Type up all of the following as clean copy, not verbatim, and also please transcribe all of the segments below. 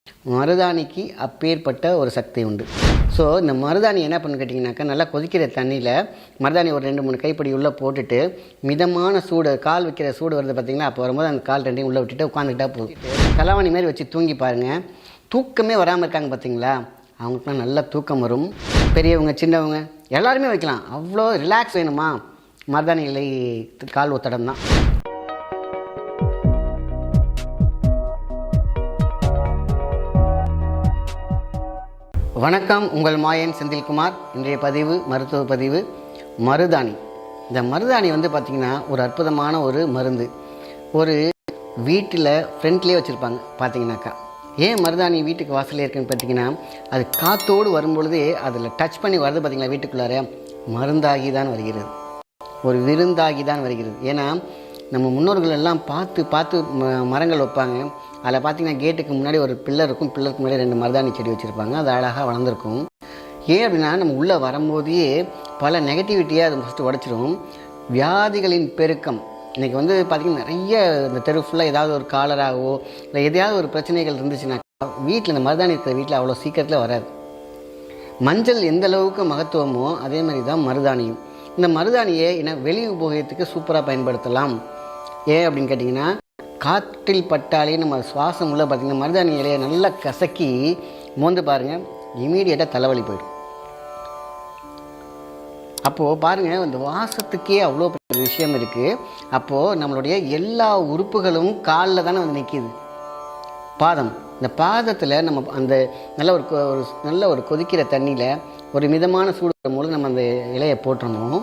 மருதாணிக்கு அப்பேற்பட்ட ஒரு சக்தி உண்டு. ஸோ இந்த மருதாணி என்ன பண்ணு கேட்டிங்கனாக்கா, நல்லா கொதிக்கிற தண்ணியில் மருதாணி ஒரு 2-3 கைப்பிடி உள்ளே போட்டுட்டு மிதமான சூடு, கால் வைக்கிற சூடு வருது பார்த்திங்களா, அப்போ வரும்போது அந்த கால் ரெண்டையும் உள்ளே விட்டுட்டு உட்காந்துக்கிட்டா போதும். தலைவாணி மாதிரி வச்சு தூங்கி பாருங்கள். தூக்கமே வராமல் இருக்காங்க பார்த்திங்களா, அவங்களுக்குலாம் நல்லா தூக்கம் வரும். பெரியவங்க சின்னவங்க எல்லாருமே வைக்கலாம். அவ்வளோ ரிலாக்ஸ் வேணுமா, மருதாணி இலை கால் ஒத்தடம் தான். வணக்கம், உங்கள் மாயன் செந்தில்குமார். இன்றைய பதிவு மருத்துவ பதிவு. மருதாணி. இந்த மருதாணி பார்த்திங்கன்னா ஒரு அற்புதமான ஒரு மருந்து. ஒரு வீட்டில் ஃப்ரெண்ட்லேயே வச்சுருப்பாங்க பார்த்திங்கனாக்கா. ஏன் மருதாணி வீட்டுக்கு வாசலே இருக்குன்னு பார்த்திங்கன்னா, அது காற்றோடு வரும்பொழுதே அதில் டச் பண்ணி வருது பார்த்திங்களா, வீட்டுக்குள்ளார மருந்தாகி தான் வருகிறது, ஒரு விருந்தாகி தான் வருகிறது. ஏன்னா நம்ம முன்னோர்கள் எல்லாம் பார்த்து மரங்கள் வைப்பாங்க. அதில் பார்த்திங்கன்னா கேட்டுக்கு முன்னாடி ஒரு பில்லர் இருக்கும், பில்லருக்கு முன்னாடி 2 மருதாணி செடி வச்சுருப்பாங்க. அது அழகாக வளர்ந்துருக்கும். ஏன் அப்படின்னா, நம்ம உள்ளே வரும்போதே பல நெகட்டிவிட்டியாக அது ஃபஸ்ட்டு உடச்சிரும். வியாதிகளின் பெருக்கம் இன்றைக்கி பார்த்திங்கன்னா நிறைய இந்த தெரு ஃபுல்லாக ஏதாவது ஒரு காலராகவோ இல்லை எதையாவது ஒரு பிரச்சனைகள் இருந்துச்சுனாக்கா, வீட்டில் இந்த மருதாணி இருக்கிற வீட்டில் அவ்வளோ சீக்கிரத்தில் வராது. மஞ்சள் எந்த அளவுக்கு மகத்துவமோ அதே மாதிரி தான் மருதாணியும். இந்த மருதாணியை வெளி உபயோகத்துக்கு சூப்பராக பயன்படுத்தலாம். ஏன் அப்படின்னு கேட்டிங்கன்னா, காற்றில் பட்டாலே நம்ம சுவாசம் உள்ள பார்த்திங்கன்னா மருதாணி இலையை நல்லா கசக்கி மோந்து பாருங்கள், இமீடியட்டாக தலைவலி போயிடும். அப்போது பாருங்கள், இந்த வாசத்துக்கே அவ்வளோ பெரிய விஷயம் இருக்குது. அப்போது நம்மளுடைய எல்லா உறுப்புகளும் காலில் தானே நிற்கிது. பாதம், இந்த பாதத்தில் நம்ம அந்த நல்ல ஒரு கொதிக்கிற தண்ணியில் ஒரு மிதமான சூடு வரும்போது நம்ம அந்த இலையை போட்டுறணும்.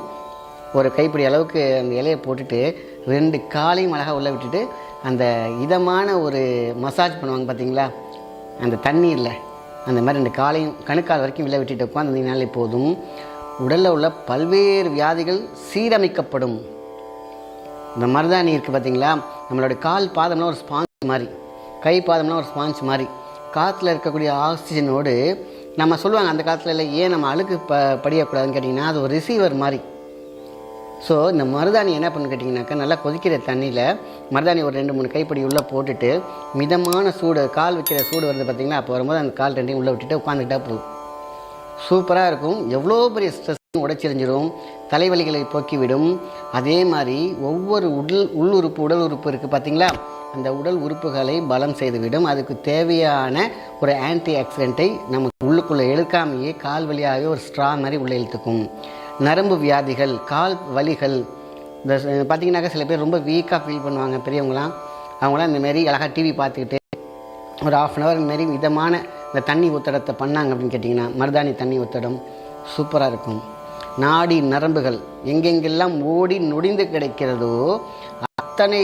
ஒரு கைப்பிடி அளவுக்கு அந்த இலையை போட்டுட்டு 2 காலையும் அழகாக உள்ளே விட்டுட்டு அந்த இதமான ஒரு மசாஜ் பண்ணுவாங்க பார்த்திங்களா, அந்த தண்ணீரில் அந்த மாதிரி 2 காலையும் கணுக்கால் வரைக்கும் உள்ளே விட்டுட்டு உட்காந்துனாலே போதும். உடலில் உள்ள பல்வேறு வியாதிகள் சீரமைக்கப்படும். இந்த மருதாணி இருக்குது பார்த்திங்களா, நம்மளோட கால் பாதம்லாம் ஒரு ஸ்பாஞ்ச் மாதிரி, கை பாதம்லாம் ஒரு ஸ்பாஞ்ச் மாதிரி, காற்றுல இருக்கக்கூடிய ஆக்சிஜனோடு நம்ம சொல்லுவாங்க அந்த காலத்தில் இல்லை, ஏன் நம்ம அழுக்கு படியக்கூடாதுன்னு கேட்டிங்கன்னா, அது ஒரு ரிசீவர் மாதிரி. ஸோ இந்த மருதாணி என்ன பண்ணு கேட்டிங்கனாக்கா, நல்லா கொதிக்கிற தண்ணியில் மருதாணி ஒரு 2-3 கைப்பிடி உள்ளே போட்டுட்டு மிதமான சூடு, கால் வைக்கிற சூடு வருது பார்த்திங்களா, அப்போ வரும்போது அந்த கால் ரெண்டையும் உள்ளே விட்டுட்டு உட்காந்துக்கிட்டா போதும். சூப்பராக இருக்கும். எவ்வளோ பெரிய ஸ்ட்ரெஸ்ஸும் உடைச்சிரிஞ்சிடும், தலைவலிகளை போக்கிவிடும். அதே மாதிரி ஒவ்வொரு உடல் உறுப்பு இருக்குது பார்த்திங்களா, அந்த உடல் உறுப்புகளை பலம் செய்துவிடும். அதுக்கு தேவையான ஒரு ஆன்டி ஆக்சிடென்ட்டை நமக்கு உள்ளுக்குள்ளே இழுக்காமையே கால் வழியாகவே ஒரு ஸ்ட்ரா மாதிரி உள்ளே இழுத்துக்கும். நரம்பு வியாதிகள், கால் வலிகள், இந்த பார்த்திங்கனாக்கா சில பேர் ரொம்ப வீக்காக ஃபீல் பண்ணுவாங்க பெரியவங்களாம். அவங்களாம் இந்தமாரி அழகாக டிவி பார்த்துக்கிட்டு ஒரு 1/2 hour இந்தமாரி விதமான இந்த தண்ணி ஒத்தடத்தை பண்ணாங்க அப்படின்னு கேட்டிங்கன்னா, மருதாணி தண்ணி ஒத்தடம் சூப்பராக இருக்கும். நாடி நரம்புகள் எங்கெங்கெல்லாம் ஓடி நொடிந்து கிடைக்கிறதோ அத்தனை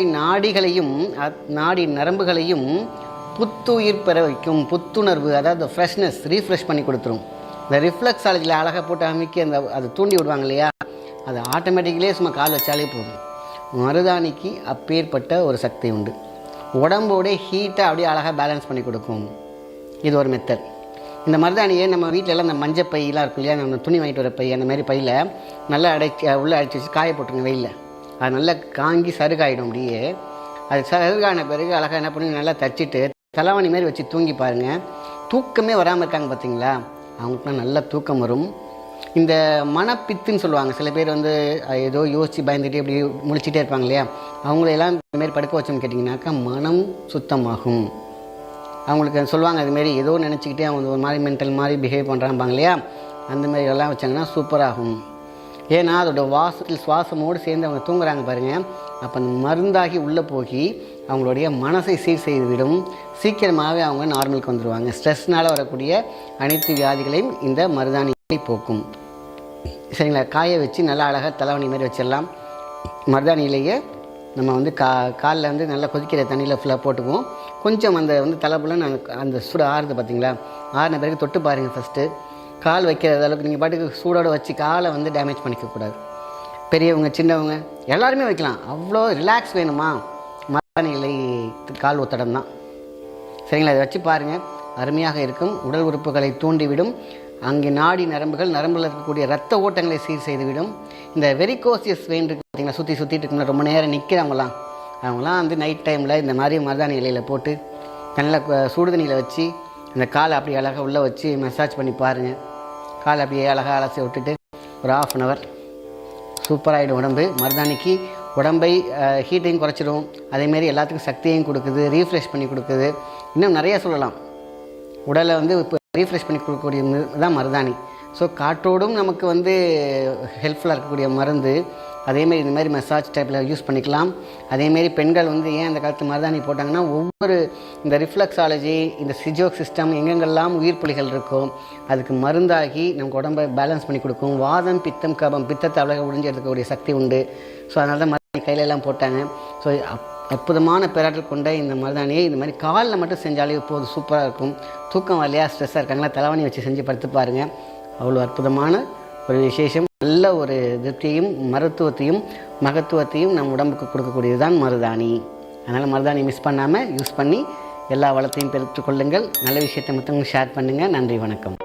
நாடி நரம்புகளையும் புத்துயிர் பெற வைக்கும். புத்துணர்வு, அதாவது ஃப்ரெஷ்னஸ், ரீஃப்ரெஷ் பண்ணி கொடுத்துரும். இந்த ரிஃப்ளெக்ஸாலஜியில் அழகாக போட்டு அமைக்கி அது தூண்டி விடுவாங்க இல்லையா, அது ஆட்டோமேட்டிக்கலே சும்மா கால் வச்சாலே போதும். மருதாணிக்கு அப்பேற்பட்ட ஒரு சக்தி உண்டு. உடம்போட ஹீட்டை அப்படியே அழகாக பேலன்ஸ் பண்ணி கொடுக்கும். இது ஒரு மெத்தட். இந்த மருதாணியை நம்ம வீட்டிலலாம் இந்த மஞ்சள் பையெலாம் இருக்கும் இல்லையா, நம்ம துணி வாங்கிட்டு வர பை, அந்த மாதிரி பையில் நல்லா உள்ளே அடைச்சி வச்சு காய போட்டுருங்க வெயிலில். அது நல்லா காங்கி சருகாயிடும். அப்படியே அது சருகான பிறகு அழகாக என்ன பண்ணி நல்லா தச்சிட்டு தலைவாணி மாதிரி வச்சு தூங்கி பாருங்கள். தூக்கமே வராமல் இருக்காங்க பார்த்திங்களா, அவங்களுக்குலாம் நல்லா தூக்கம் வரும். இந்த மனப்பித்துன்னு சொல்லுவாங்க. சில பேர் ஏதோ யோசித்து பயந்துட்டு இப்படி முழிச்சிட்டே இருப்பாங்க இல்லையா, அவங்களையெல்லாம் இந்தமாரி படுக்க வச்சோம்னு கேட்டிங்கனாக்கா மனம் சுத்தமாகும். அவங்களுக்கு சொல்லுவாங்க அதுமாரி ஏதோ நினச்சிக்கிட்டே அவங்க ஒரு மாதிரி மென்டல் மாதிரி பிஹேவ் பண்ணுறாங்க இல்லையா, அந்தமாரி எல்லாம் வச்சாங்கன்னா சூப்பராகும். ஏன்னா அதோட சுவாசமோடு சேர்ந்து அவங்க தூங்குறாங்க பாருங்கள். அப்போ அந்த மருந்தாகி உள்ளே போய் அவங்களுடைய மனசை சீர் செய்துவிடும். சீக்கிரமாகவே அவங்க நார்மலுக்கு வந்துடுவாங்க. ஸ்ட்ரெஸ்னால் வரக்கூடிய அனைத்து வியாதிகளையும் இந்த மருதாணி போக்கும். சரிங்களா, காய வச்சு நல்லா அழகாக தலைவணி மாதிரி வச்சிடலாம். மருதாணி இலையை நம்ம காலில் நல்லா கொதிக்கிற தண்ணியில் ஃபுல்லாக போட்டுக்குவோம். கொஞ்சம் அந்த தலைப்புல அந்த சூடு ஆறுது பார்த்திங்களா, ஆறின பிறகு தொட்டு பாருங்கள். ஃபஸ்ட்டு கால் வைக்கிற அளவுக்கு நீங்கள் பாட்டுக்கு சூடோடு வச்சு காலை டேமேஜ் பண்ணிக்கக்கூடாது. பெரியவங்க சின்னவங்க எல்லாருமே வைக்கலாம். அவ்வளோ ரிலாக்ஸ் வேணுமா, மருதாணி இலை கால் ஒத்தடம் தான். சரிங்களா, அதை வச்சு பாருங்கள், அருமையாக இருக்கும். உடல் உறுப்புகளை தூண்டிவிடும். அங்கே நாடி நரம்பில் இருக்கக்கூடிய ரத்த ஓட்டங்களை சீர் செய்துவிடும். இந்த வெரிகோசியஸ் வெயின் இருக்குது பார்த்திங்களா, சுற்றிட்டு இருக்குன்னா ரொம்ப நேரம் நிற்கிறவங்களாம், அவங்களாம் நைட் டைமில் இந்த மாதிரி மருதாணி இலையில் போட்டு நல்ல சுடு தண்ணியில் வச்சு அந்த காலை அப்படியே அழகாக உள்ளே வச்சு மசாஜ் பண்ணி பாருங்கள். காலை அப்படியே அழகாக அலசி விட்டுட்டு ஒரு 1/2 hour சூப்பராகிடும் உடம்பு. மருதாணிக்கு உடம்பை ஹீட்டையும் குறைச்சிடும், அதேமாரி எல்லாத்துக்கும் சக்தியையும் கொடுக்குது, ரீஃப்ரெஷ் பண்ணி கொடுக்குது. இன்னும் நிறையா சொல்லலாம். உடலை வந்து இப்போ ரீஃப்ரெஷ் பண்ணி கொடுக்கக்கூடிய தான் மருதாணி. ஸோ காற்றோடும் நமக்கு வந்து ஹெல்ப்ஃபுல்லாக இருக்கக்கூடிய மருந்து. அதேமாரி இந்த மாதிரி மசாஜ் டைப்பில் யூஸ் பண்ணிக்கலாம். அதேமாரி பெண்கள் வந்து ஏன் அந்த காலத்து மருதாணி போட்டாங்கன்னா, ஒவ்வொரு இந்த ரிஃப்ளெக்ஸாலஜி, இந்த சிஜோக் சிஸ்டம் எங்கெங்கெல்லாம் உயிர் புலிகள் இருக்கும் அதுக்கு மருந்தாகி நமக்கு உடம்பை பேலன்ஸ் பண்ணி கொடுக்கும். வாதம், பித்தம், கபம், பித்தத்தை அழகாக உறிஞ்சி எடுக்கக்கூடிய சக்தி உண்டு. ஸோ அதனால தான் மருதாணி கையிலெல்லாம் போட்டாங்க. ஸோ அற்புதமான பேராற்றல் கொண்ட இந்த மருதாணியை இந்த மாதிரி காலில் மட்டும் செஞ்சாலே இப்போது சூப்பராக இருக்கும். தூக்கம் வரலையா, ஸ்ட்ரெஸ்ஸாக இருக்காங்களா, தலைவாணி வச்சு செஞ்சு படுத்து பாருங்கள். அவ்வளோ அற்புதமான ஒரு விசேஷம். நல்ல ஒரு திருப்தியையும் மருத்துவத்தையும் மகத்துவத்தையும் நம் உடம்புக்கு கொடுக்கக்கூடியது தான் மருதாணி. அதனால் மருதாணி மிஸ் பண்ணாமல் யூஸ் பண்ணி எல்லா வளத்தையும் பெற்றுக்கொள்ளுங்கள். நல்ல விஷயத்தை மற்றவங்க ஷேர் பண்ணுங்கள். நன்றி, வணக்கம்.